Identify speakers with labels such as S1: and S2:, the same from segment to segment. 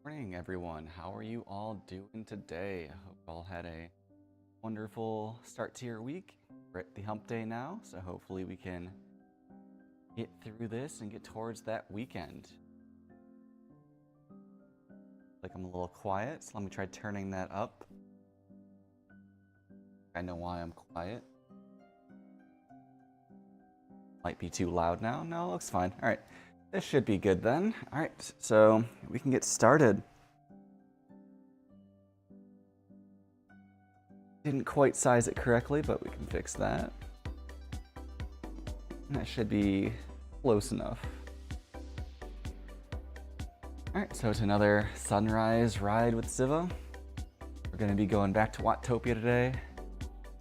S1: Morning, everyone. How are you all doing today? I hope you all had a wonderful start to your week. We're at the hump day now, so hopefully we can get through this and get towards that weekend. Like I'm a little quiet, so let me try turning that up. I know why I'm quiet. Might be too loud now. No, it looks fine. All right. This should be good then. All right, so we can get started. Didn't quite size it correctly, but we can fix that. That should be close enough. All right, so it's another sunrise ride with Civah. We're gonna be going back to Watopia today.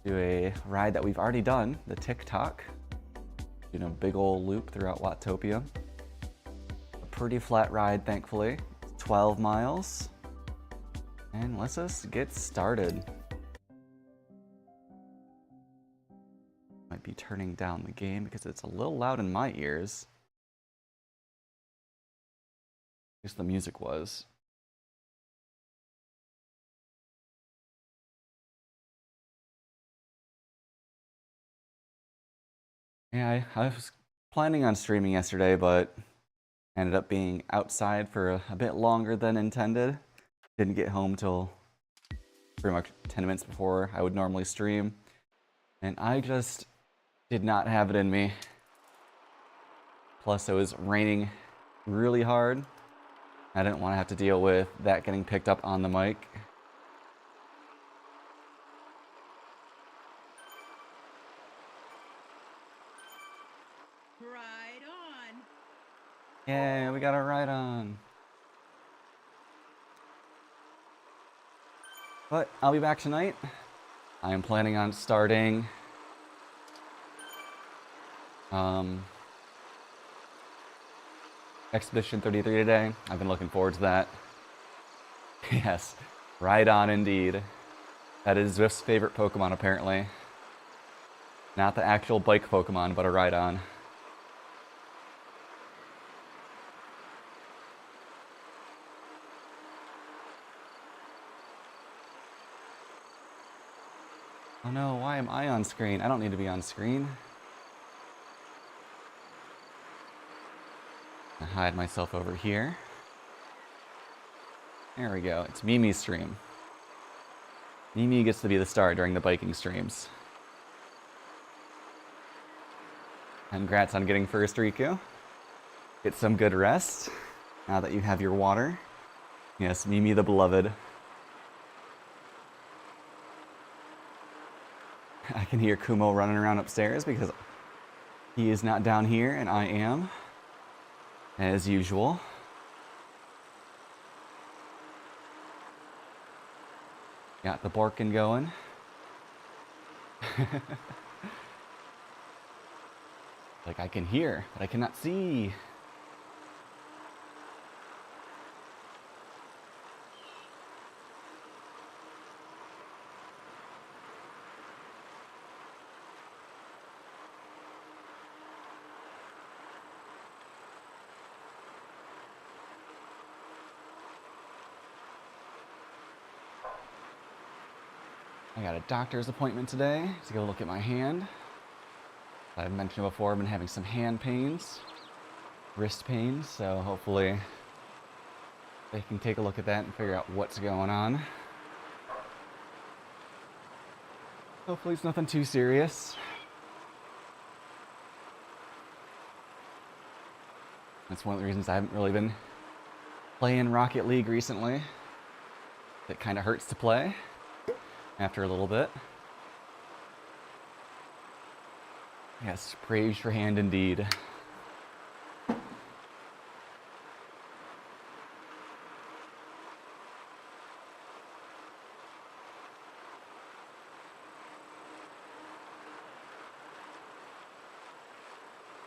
S1: Do a ride that we've already done, the TikTok. Doing a big old loop throughout Watopia. Pretty flat ride, thankfully. 12 miles. And let's just get started. Might be turning down the game because it's a little loud in my ears. At least the music was. Yeah, I was planning on streaming yesterday, but ended up being outside for a bit longer than intended. Didn't get home till pretty much 10 minutes before I would normally stream. And I just did not have it in me. Plus it was raining really hard. I didn't want to have to deal with that getting picked up on the mic.
S2: Right on.
S1: Yeah, we got a ride on. But I'll be back tonight. I am planning on starting Expedition 33 today. I've been looking forward to that. Yes, right on indeed. That is Zwift's favorite Pokemon apparently. Not the actual bike Pokemon, but a Rhydon. Oh no, why am I on screen? I don't need to be on screen. I hide myself over here. There we go, it's Mimi's stream. Mimi gets to be the star during the biking streams. Congrats on getting first, Riku. Get some good rest now that you have your water. Yes, Mimi the beloved. I can hear Kumo running around upstairs because he is not down here and I am, as usual. Got the barking going. Like I can hear, but I cannot see. I got a doctor's appointment today to go look at my hand. I've mentioned before, I've been having some hand pains, wrist pains, so hopefully they can take a look at that and figure out what's going on. Hopefully it's nothing too serious. That's one of the reasons I haven't really been playing Rocket League recently. It kind of hurts to play after a little bit. Yes, praise your hand indeed.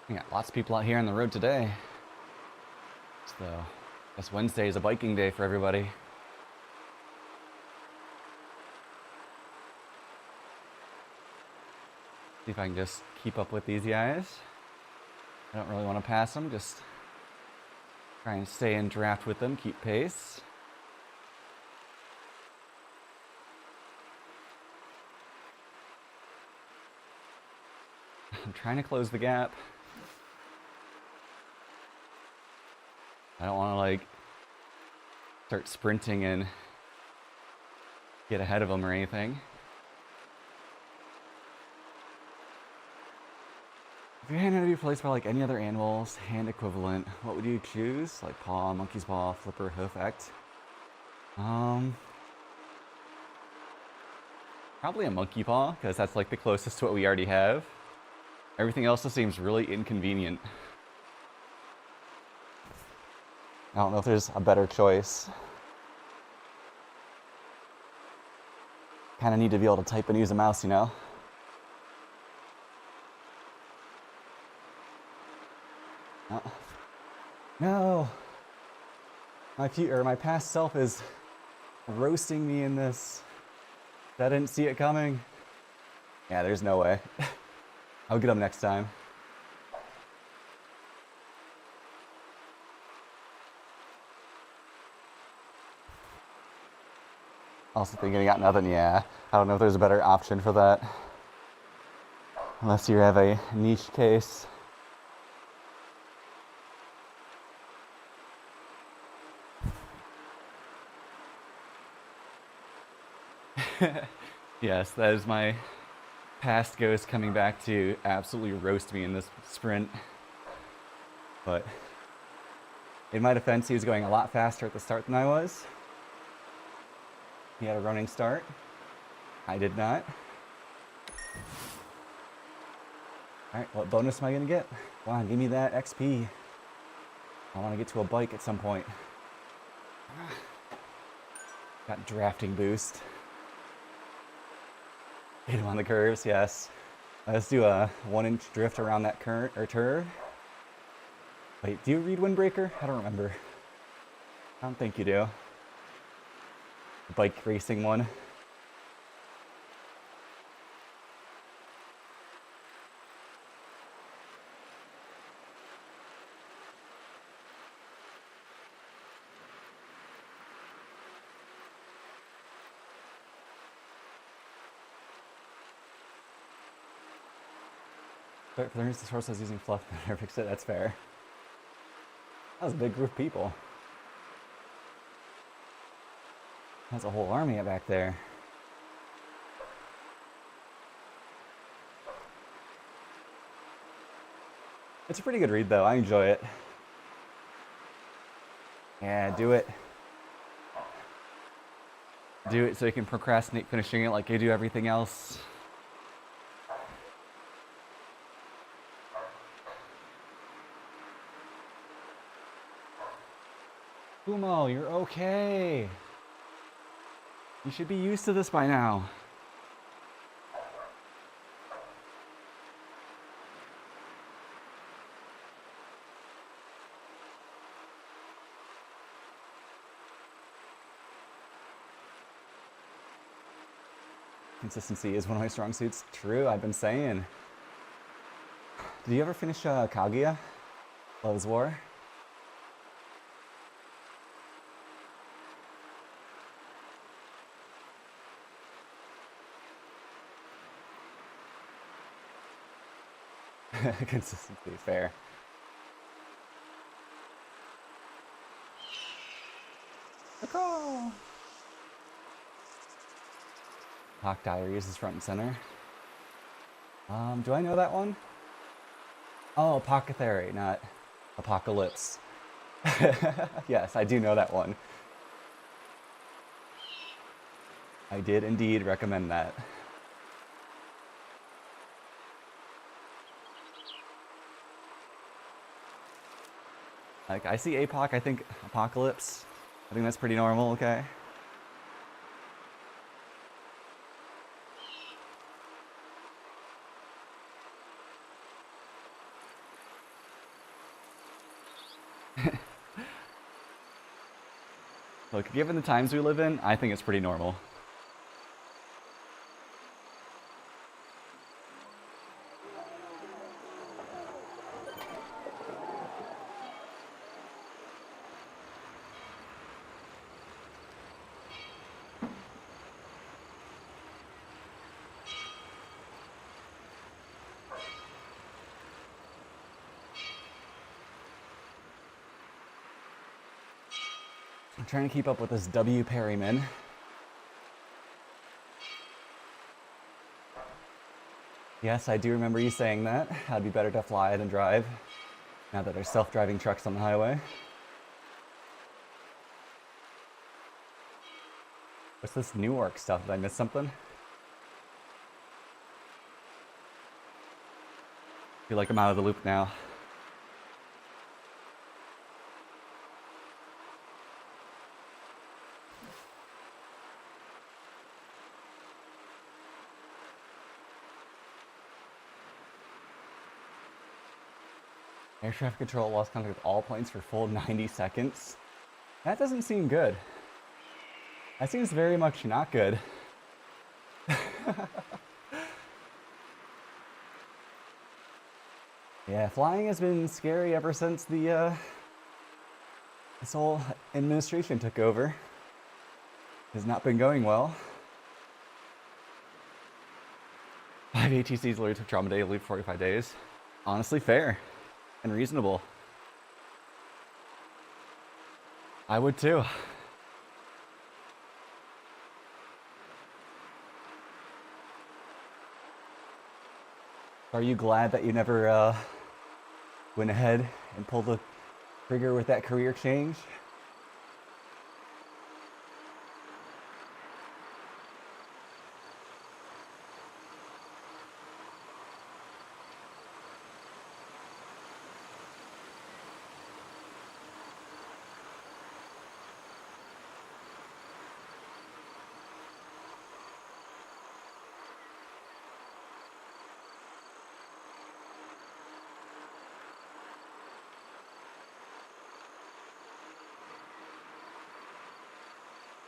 S1: We got lots of people out here on the road today. So, I guess Wednesday is a biking day for everybody. See if I can just keep up with these guys. I don't really want to pass them, just try and stay in draft with them, keep pace. I'm trying to close the gap. I don't want to like start sprinting and get ahead of them or anything. If your hand had to be replaced by like any other animal's hand equivalent, what would you choose? Like paw, monkey's paw, flipper, hoof, act? Probably a monkey paw, because that's like the closest to what we already have. Everything else just seems really inconvenient. I don't know if there's a better choice. Kind of need to be able to type and use a mouse, you know? Oh. No! My past self is roasting me in this. I didn't see it coming. Yeah, there's no way. I'll get them next time. Also thinking I got nothing, yeah. I don't know if there's a better option for that. Unless you have a niche case. Yes, that is my past ghost coming back to absolutely roast me in this sprint. But in my defense, he was going a lot faster at the start than I was. He had a running start. I did not. All right, what bonus am I gonna get? Come on, give me that XP. I want to get to a bike at some point. Got drafting boost. Hit him on the curves, yes. Let's do a 1-inch drift around that current or turd. Wait, do you read Windbreaker? I don't remember. I don't think you do. Bike racing one. But for the reason the source was using fluff, I never fixed it. That's fair. That was a big group of people. That's a whole army back there. It's a pretty good read, though. I enjoy it. Yeah, do it. Do it so you can procrastinate finishing it like you do everything else. Kumo, you're okay. You should be used to this by now. Consistency is one of my strong suits. True, I've been saying. Did you ever finish Kaguya? Love's War? Consistency, fair. Hawk Diaries is front and center. Do I know that one? Oh, Apothecary, not Apocalypse. Yes, I do know that one. I did indeed recommend that. Like, I see APOC, I think Apocalypse. I think that's pretty normal, okay? Look, given the times we live in, I think it's pretty normal. trying to keep up with this W Perryman. Yes, I do remember you saying that. It'd be better to fly than drive, now that there's self-driving trucks on the highway. What's this Newark stuff? Did I miss something? I feel like I'm out of the loop now. Air traffic control lost contact with all planes for full 90 seconds. That doesn't seem good. That seems very much not good. Yeah, flying has been scary ever since the this whole administration took over. It has not been going well. 5 ATCs literally took trauma day to leave 45 days. Honestly, fair and reasonable. I would too. Are you glad that you never went ahead and pulled the trigger with that career change?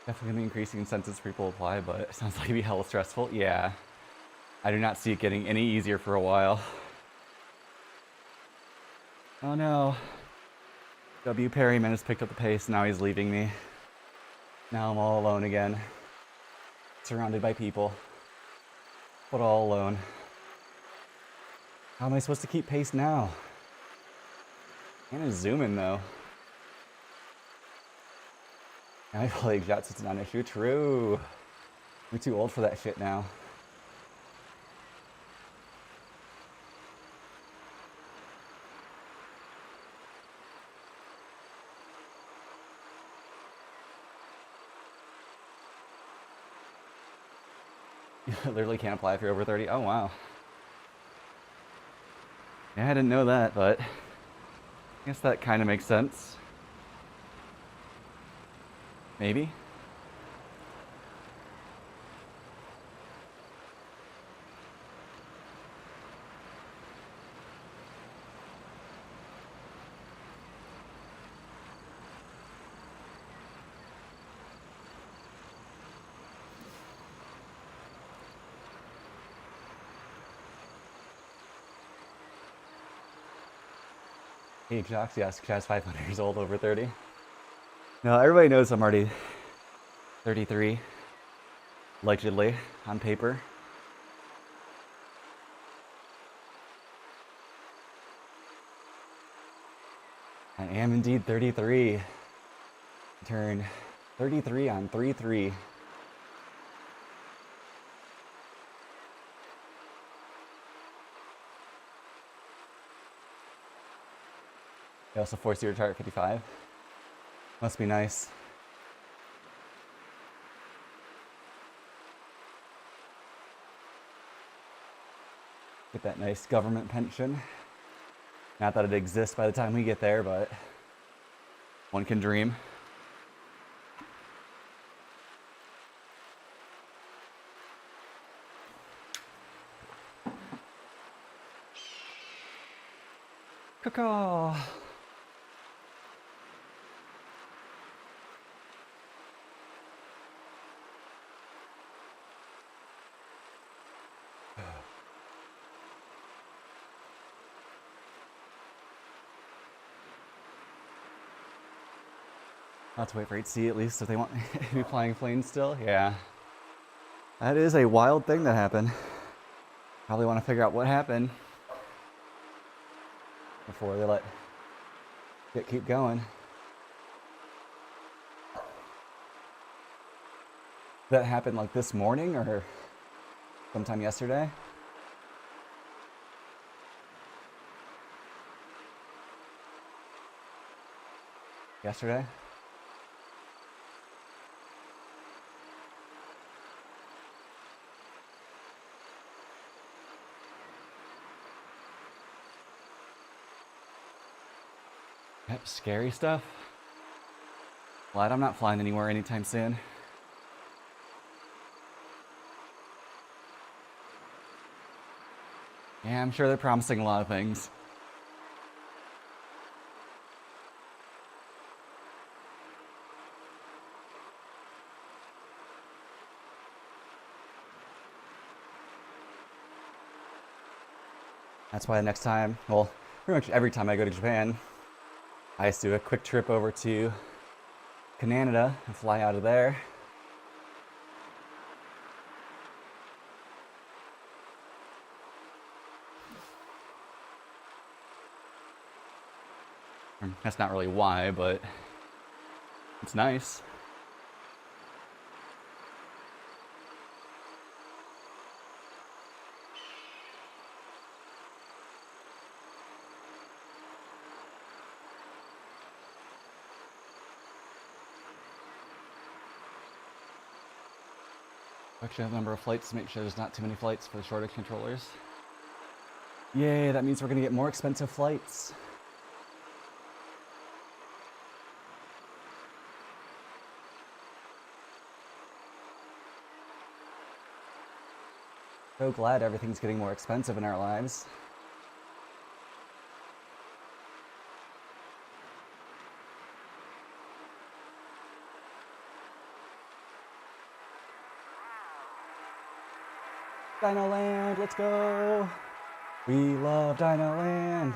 S1: Definitely gonna be increasing incentives for people to apply, but it sounds like it'd be hella stressful. Yeah. I do not see it getting any easier for a while. Oh no. W. Perryman has picked up the pace, now he's leaving me. Now I'm all alone again. Surrounded by people, but all alone. How am I supposed to keep pace now? I'm gonna zoom in though. I play jets, it's not an issue. True. We're too old for that shit now. You literally can't apply if you're over 30. Oh, wow. Yeah, I didn't know that, but I guess that kind of makes sense. Maybe. Hey, Jocks, yes, Chaz 500 years old, over 30. No, everybody knows I'm already 33, allegedly, on paper. I am indeed 33. I turned 33 on 3/3. They also force you to retire at 55. Must be nice. Get that nice government pension. Not that it exists by the time we get there, but one can dream. Caw. I'll have to wait for HC at least if they want me to be flying planes still. Yeah. That is a wild thing that happened. Probably want to figure out what happened before they let it keep going. That happened like this morning or sometime yesterday? Yesterday? Yep, scary stuff. Glad I'm not flying anywhere anytime soon. Yeah, I'm sure they're promising a lot of things. That's why the next time, well, pretty much every time I go to Japan, I just do a quick trip over to Canada and fly out of there. That's not really why, but it's nice. Actually, have a number of flights to make sure there's not too many flights for the shorter controllers. Yay, that means we're gonna get more expensive flights. So glad everything's getting more expensive in our lives. Dino Land, let's go! We love Dino Land!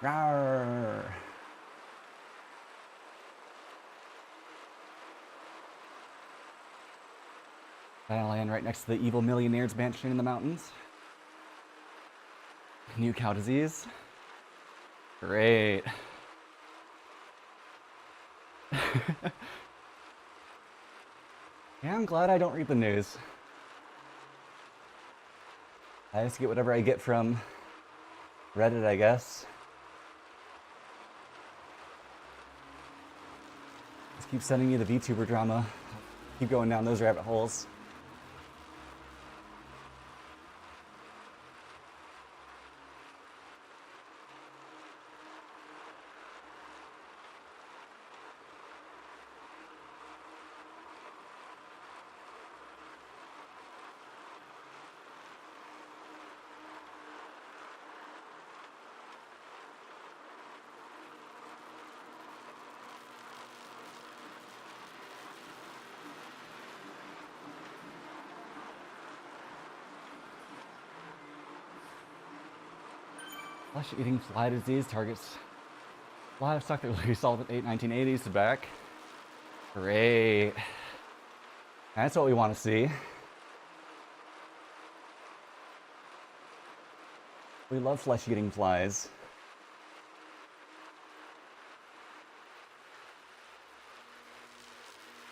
S1: Rawr! Dino Land right next to the evil millionaire's mansion in the mountains. New cow disease. Great. Yeah, I'm glad I don't read the news. I just get whatever I get from Reddit, I guess. Just keep sending me the VTuber drama. Keep going down those rabbit holes. Flesh-eating fly disease targets a lot of stuff that we saw in the 1980s to back. Great. That's what we want to see. We love flesh-eating flies.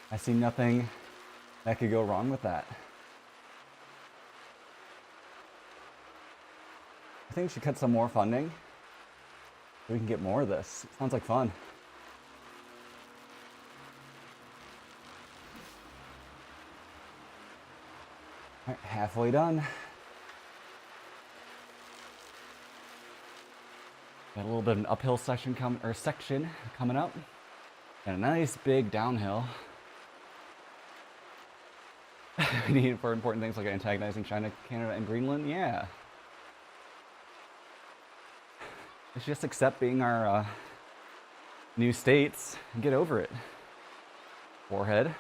S1: I see nothing that could go wrong with that. I think we should cut some more funding so we can get more of this. It sounds like fun. All right, halfway done. Got a little bit of an uphill section coming up, and a nice big downhill. We need it for important things like antagonizing China, Canada, and Greenland. Yeah. Let's just accept being our new states and get over it. Warhead.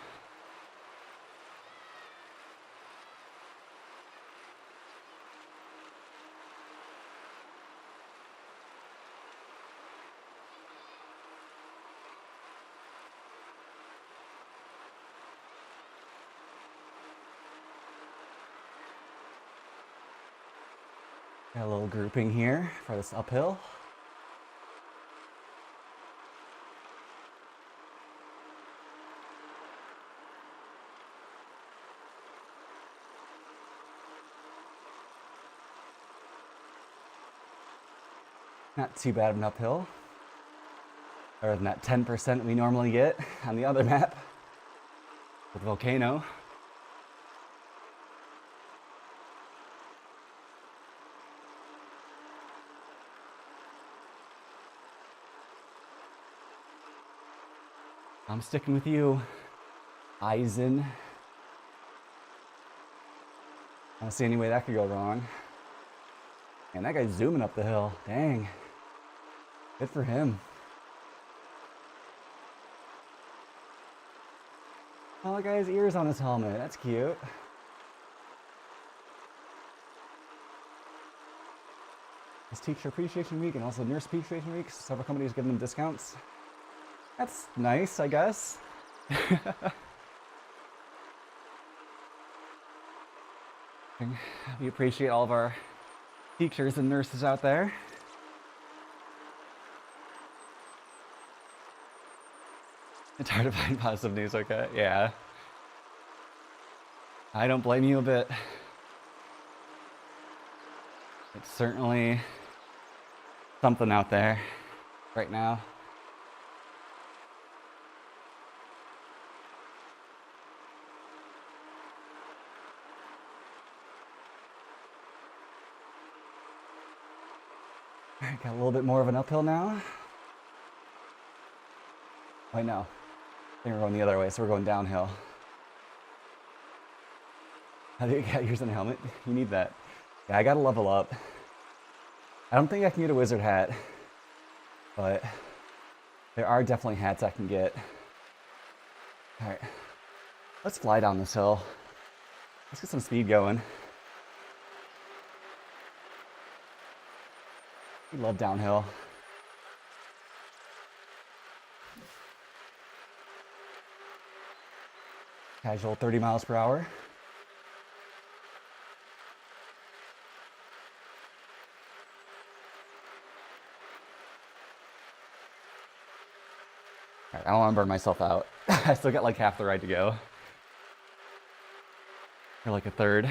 S1: Got a little grouping here for this uphill. Not too bad of an uphill. Better than that 10% we normally get on the other map with Volcano. I'm sticking with you, Eisen. I don't see any way that could go wrong. Man, that guy's zooming up the hill. Dang. Good for him. Oh, the guy has ears on his helmet. That's cute. It's Teacher Appreciation Week and also Nurse Appreciation Week. Several companies giving them discounts. That's nice, I guess. We appreciate all of our teachers and nurses out there. It's hard to find positive news, okay? Yeah. I don't blame you a bit. It's certainly something out there right now. All right, got a little bit more of an uphill now. Wait, no. I think we're going the other way, so we're going downhill. How do you get yours on a helmet? You need that. Yeah, I gotta level up. I don't think I can get a wizard hat, but there are definitely hats I can get. All right, let's fly down this hill. Let's get some speed going. We love downhill. Casual 30 miles per hour. All right, I don't want to burn myself out. I still got like half the ride to go. Or like a third.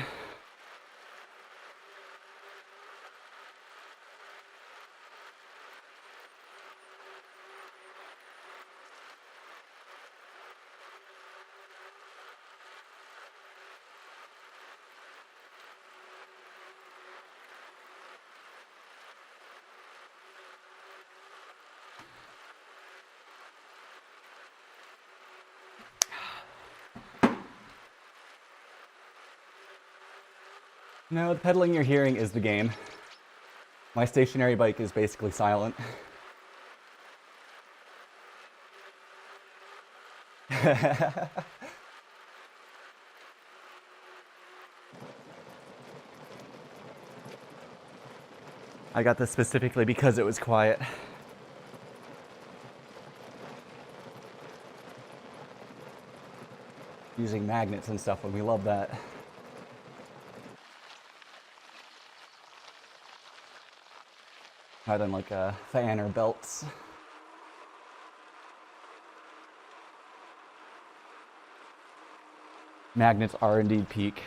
S1: No, the pedaling you're hearing is the game. My stationary bike is basically silent. I got this specifically because it was quiet. Using magnets and stuff, and we love that. Rather than like a fan or belts. Magnets are indeed peak.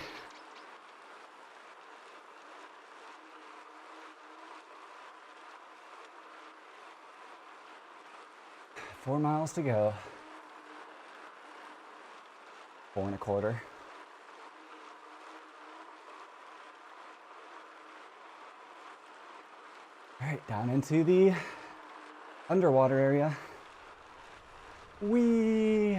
S1: Four miles to go. 4 1/4. All right, down into the underwater area. Whee!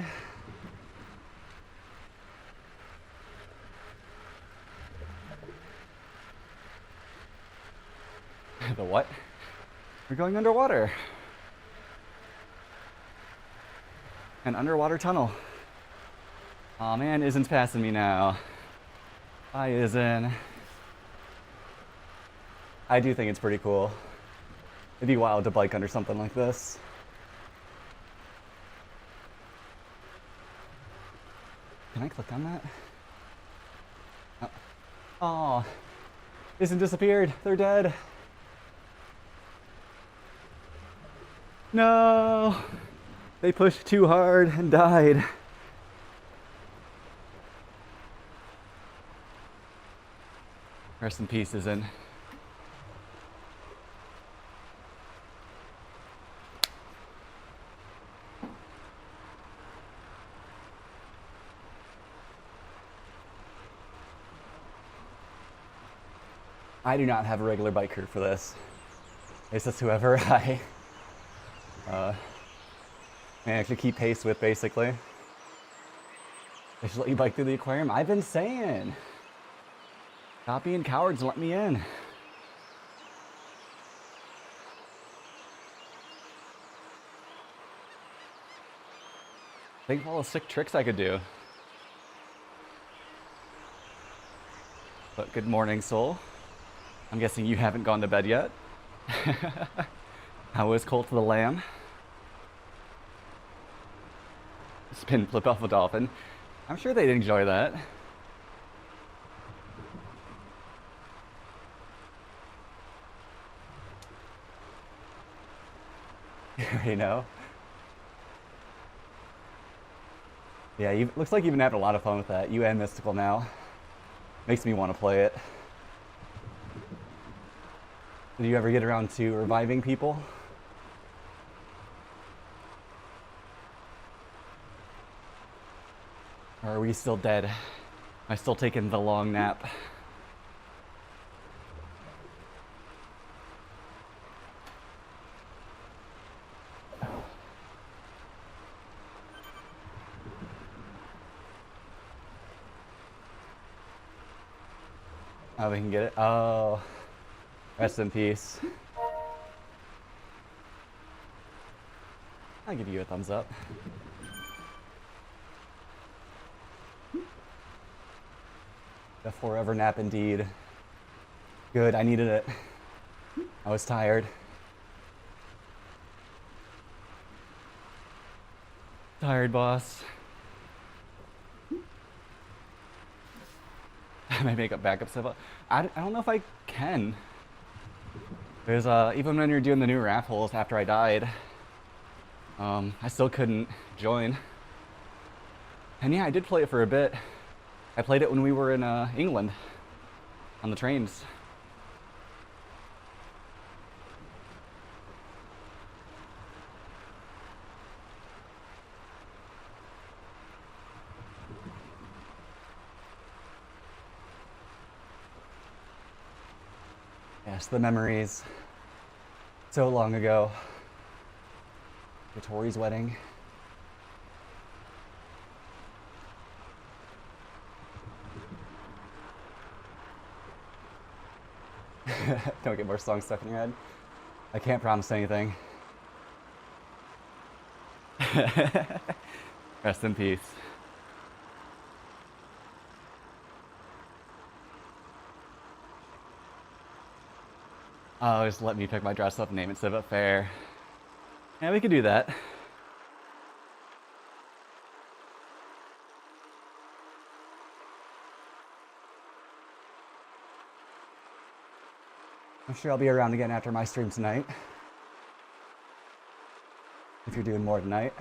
S1: The what? We're going underwater. An underwater tunnel. Aw, man, Isen's passing me now. Bye, Isen. I do think it's pretty cool. It'd be wild to bike under something like this. Can I click on that? Oh, Isen disappeared. They're dead. No, they pushed too hard and died. Rest in peace, Isen. I do not have a regular bike crew for this. It's just whoever I manage to keep pace with, basically. They should let you bike through the aquarium. I've been saying. Stop being cowards and let me in. Think of all the sick tricks I could do. But good morning, soul. I'm guessing you haven't gone to bed yet. How was Colt to the Lamb? Spin flip off a dolphin. I'm sure they'd enjoy that. You already know. Yeah, looks like you've been having a lot of fun with that. You and Mystical now. Makes me want to play it. Did you ever get around to reviving people? Or are we still dead? Am I still taking the long nap? Oh, we can get it? Oh. Rest in peace. I'll give you a thumbs up. The forever nap indeed. Good, I needed it. I was tired. Tired, boss. My makeup backup Civah. I don't know if I can. There's even when you're doing the new raffles after I died, I still couldn't join. And yeah, I did play it for a bit. I played it when we were in England on the trains. Yes, the memories. So long ago. Tori's wedding. Don't get more songs stuck in your head. I can't promise anything. Rest in peace. Oh, just let me pick my dress up and name it Civah. Fair. Yeah, we could do that. I'm sure I'll be around again after my stream tonight. If you're doing more tonight.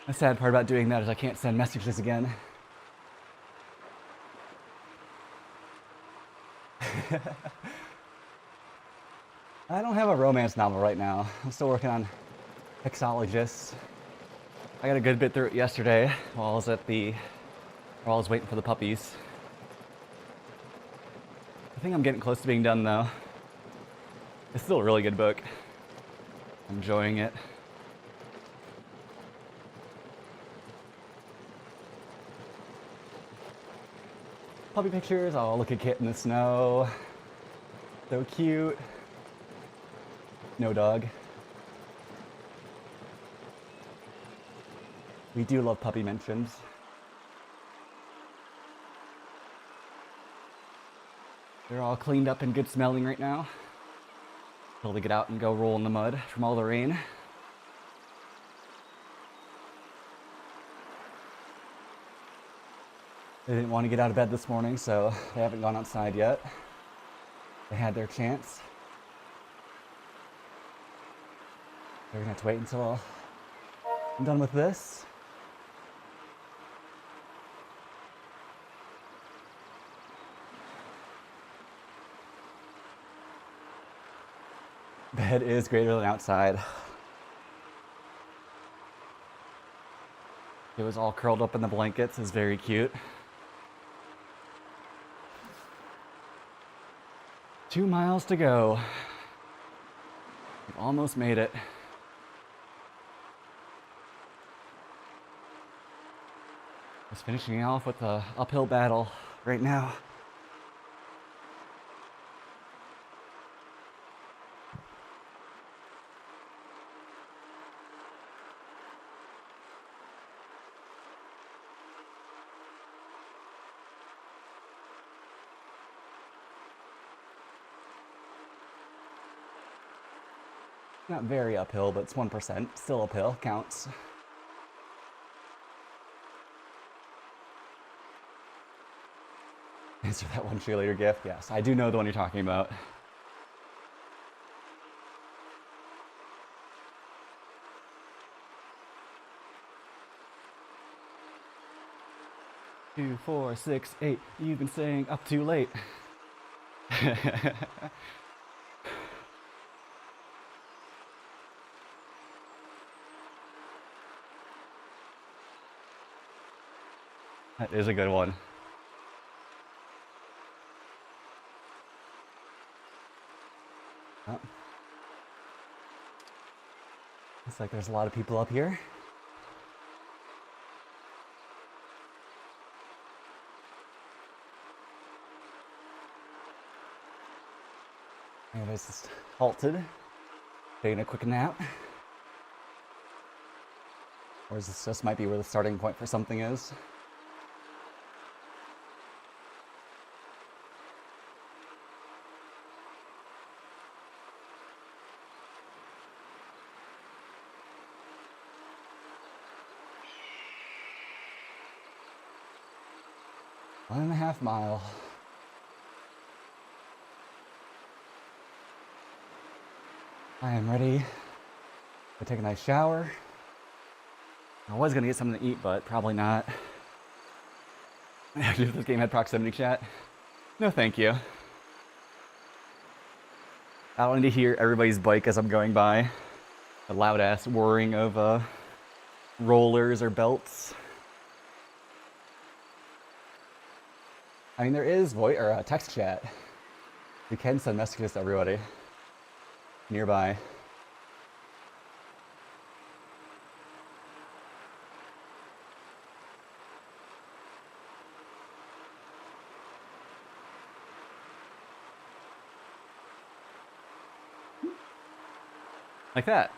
S1: The sad part about doing that is I can't send messages again. I don't have a romance novel right now. I'm still working on Hexologists. I got a good bit through it yesterday while I was waiting for the puppies. I think I'm getting close to being done though. It's still a really good book. I'm enjoying it. Puppy pictures. Oh, look at Kit in the snow. So cute. No dog. We do love puppy mentions. They're all cleaned up and good smelling right now. Until they get out and go roll in the mud from all the rain. They didn't want to get out of bed this morning, so they haven't gone outside yet. They had their chance. They're gonna have to wait until I'm done with this. Bed is greater than outside. It was all curled up in the blankets. It's very cute. 2 miles to go. We've almost made it. Just finishing off with the uphill battle right now. Not very uphill, but it's 1%. Still uphill, counts. Answer that one cheerleader gift. Yes, I do know the one you're talking about. Two, 4, 6, 8. You've been staying up too late. That is a good one. Oh. Looks like there's a lot of people up here. Anyways, just halted, taking a quick nap. Or is this just might be where the starting point for something is? One and a half mile. I am ready to take a nice shower. I was gonna get something to eat, but probably not. If this game had proximity chat, no thank you. I don't need to hear everybody's bike as I'm going by. A loud ass whirring of rollers or belts. I mean, there is voice or text chat. You can send messages to everybody nearby. Like that.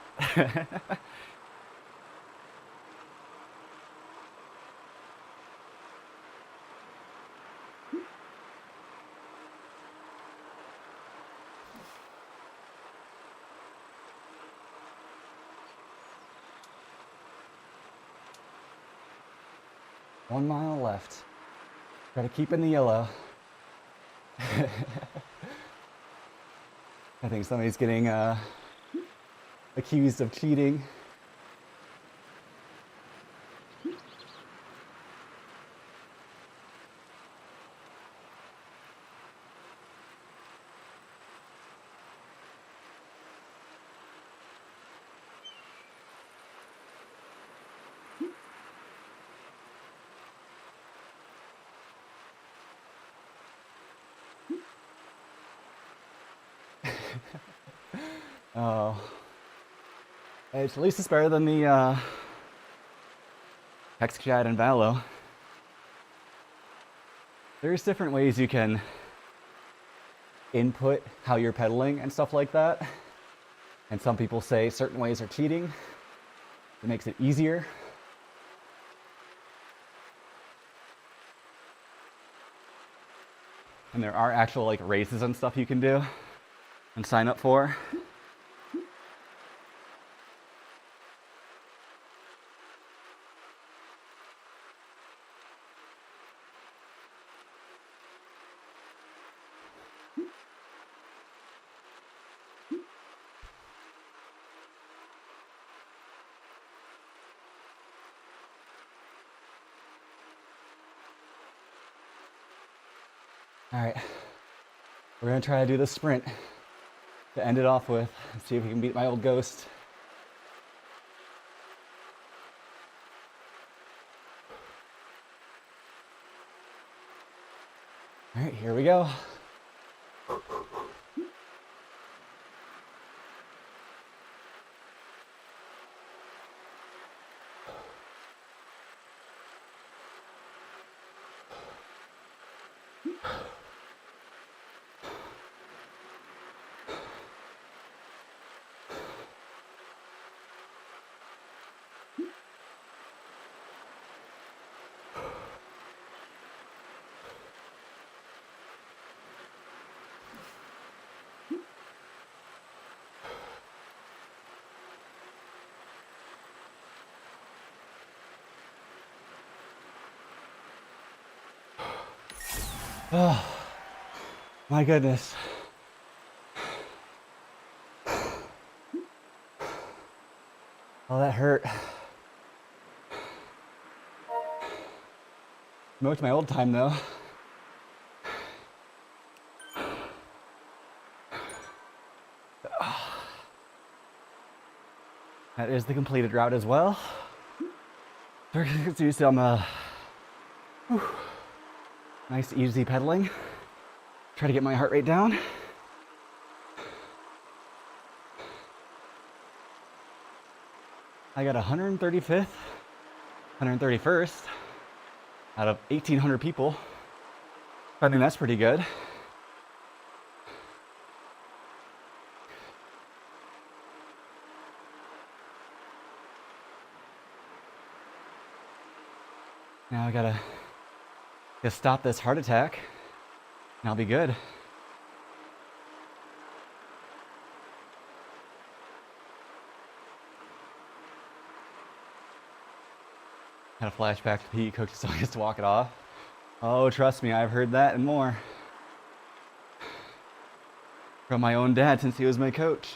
S1: One mile left. Gotta keep in the yellow. I think somebody's getting accused of cheating. Oh. At least it's better than the text chat and Valo. There's different ways you can input how you're pedaling and stuff like that. And some people say certain ways are cheating. It makes it easier. And there are actual like races and stuff you can do and sign up for. All right, we're gonna try to do the sprint. to end it off with. Let's see if we can beat my old ghost. All right, here we go. Oh, my goodness. Oh, that hurt. Smoked my old time though. That is the completed route as well. We're gonna do some nice easy pedaling. Try to get my heart rate down. I got 135th, 131st out of 1,800 people. I think that's pretty good. Now I gotta stop this heart attack and I'll be good. Had a flashback to Pete coaching so I used to walk it off. Oh, trust me, I've heard that and more. From my own dad since he was my coach.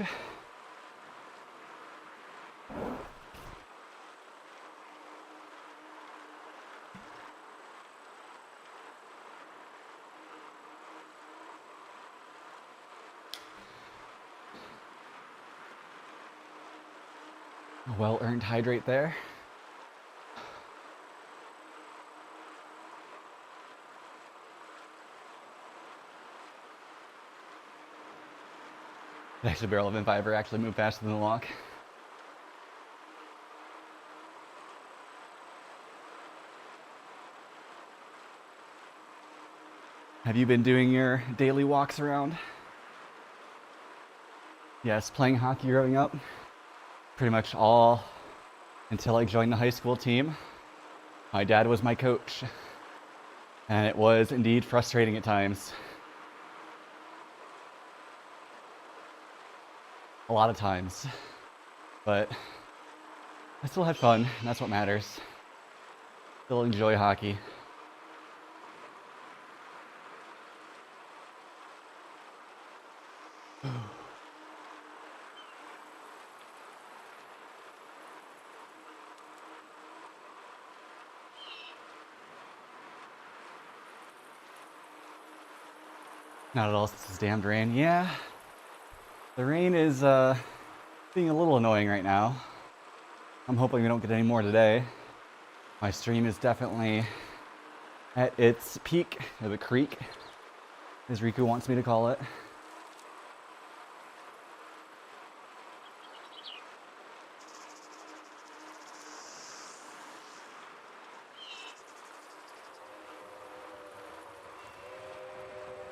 S1: A well-earned hydrate there. Actually, barrel of envtuber actually moved faster than the walk. Have you been doing your daily walks around? Yes, playing hockey growing up. Pretty much all until I joined the high school team. My dad was my coach, and it was indeed frustrating at times. A lot of times, but I still had fun, and that's what matters. Still enjoy hockey. Not at all since this damned rain. Yeah, the rain is being a little annoying right now. I'm hoping we don't get any more today. My stream is definitely at its peak, or the creek, as Riku wants me to call it.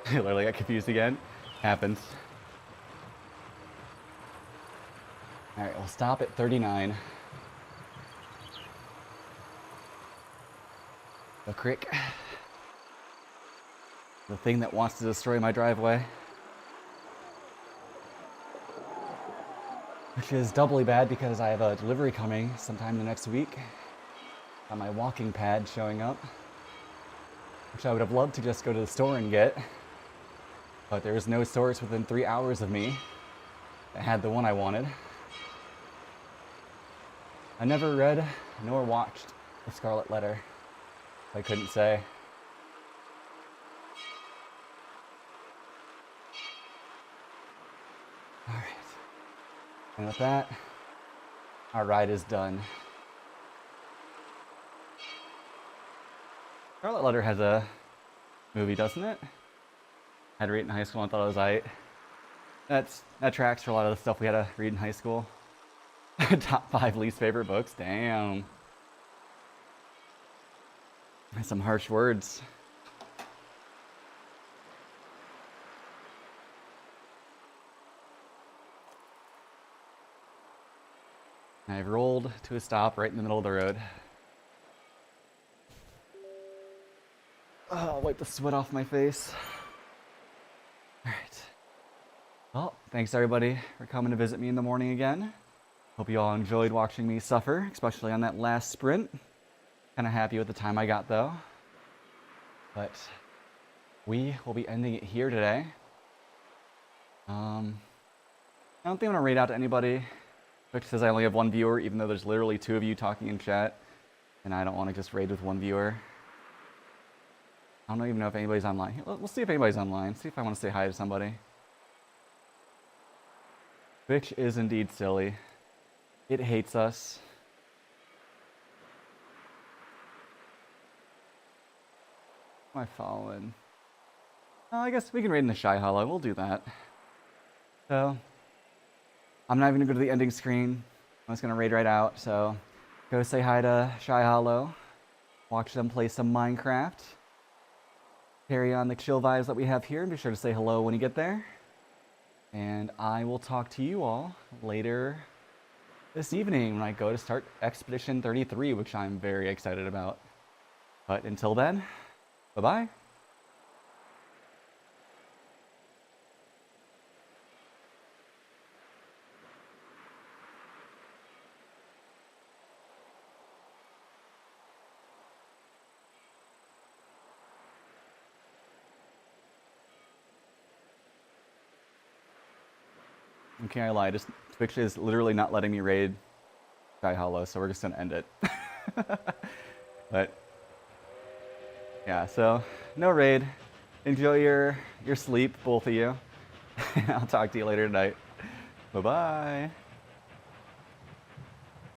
S1: I literally got confused again. Happens. All right, we'll stop at 39. The creek. The thing that wants to destroy my driveway. Which is doubly bad because I have a delivery coming sometime the next week. Got my walking pad showing up. Which I would have loved to just go to the store and get. But there was no stores within 3 hours of me that had the one I wanted. I never read nor watched The Scarlet Letter. I couldn't say. All right. And with that, our ride is done. Scarlet Letter has a movie, doesn't it? I had to read it in high school and I thought it was aight. That tracks for a lot of the stuff we had to read in high school. Top 5 least favorite books. Damn. Some harsh words. I've rolled to a stop right in the middle of the road. Oh, I'll wipe the sweat off my face. All right. Well, thanks everybody for coming to visit me in the morning again. Hope you all enjoyed watching me suffer, especially on that last sprint. Kind of happy with the time I got though. But we will be ending it here today. I don't think I'm gonna raid out to anybody. Twitch says I only have 1 viewer, even though there's literally 2 of you talking in chat, and I don't want to just raid with 1 viewer. I don't even know if anybody's online. We'll see if anybody's online. See if I want to say hi to somebody. Twitch is indeed silly. It hates us. Who am I following? Oh, I guess we can raid in the Shy Hollow. We'll do that. So, I'm not even going to go to the ending screen. I'm just going to raid right out. So, go say hi to Shy Hollow. Watch them play some Minecraft. Carry on the chill vibes that we have here. Be sure to say hello when you get there. And I will talk to you all later this evening when I go to start Expedition 33, which I'm very excited about. But until then, bye-bye. Okay, I lied. Twitch is literally not letting me raid Sky Hollow, so we're just gonna end it. But yeah, so no raid. Enjoy your sleep, both of you. I'll talk to you later tonight. Bye-bye.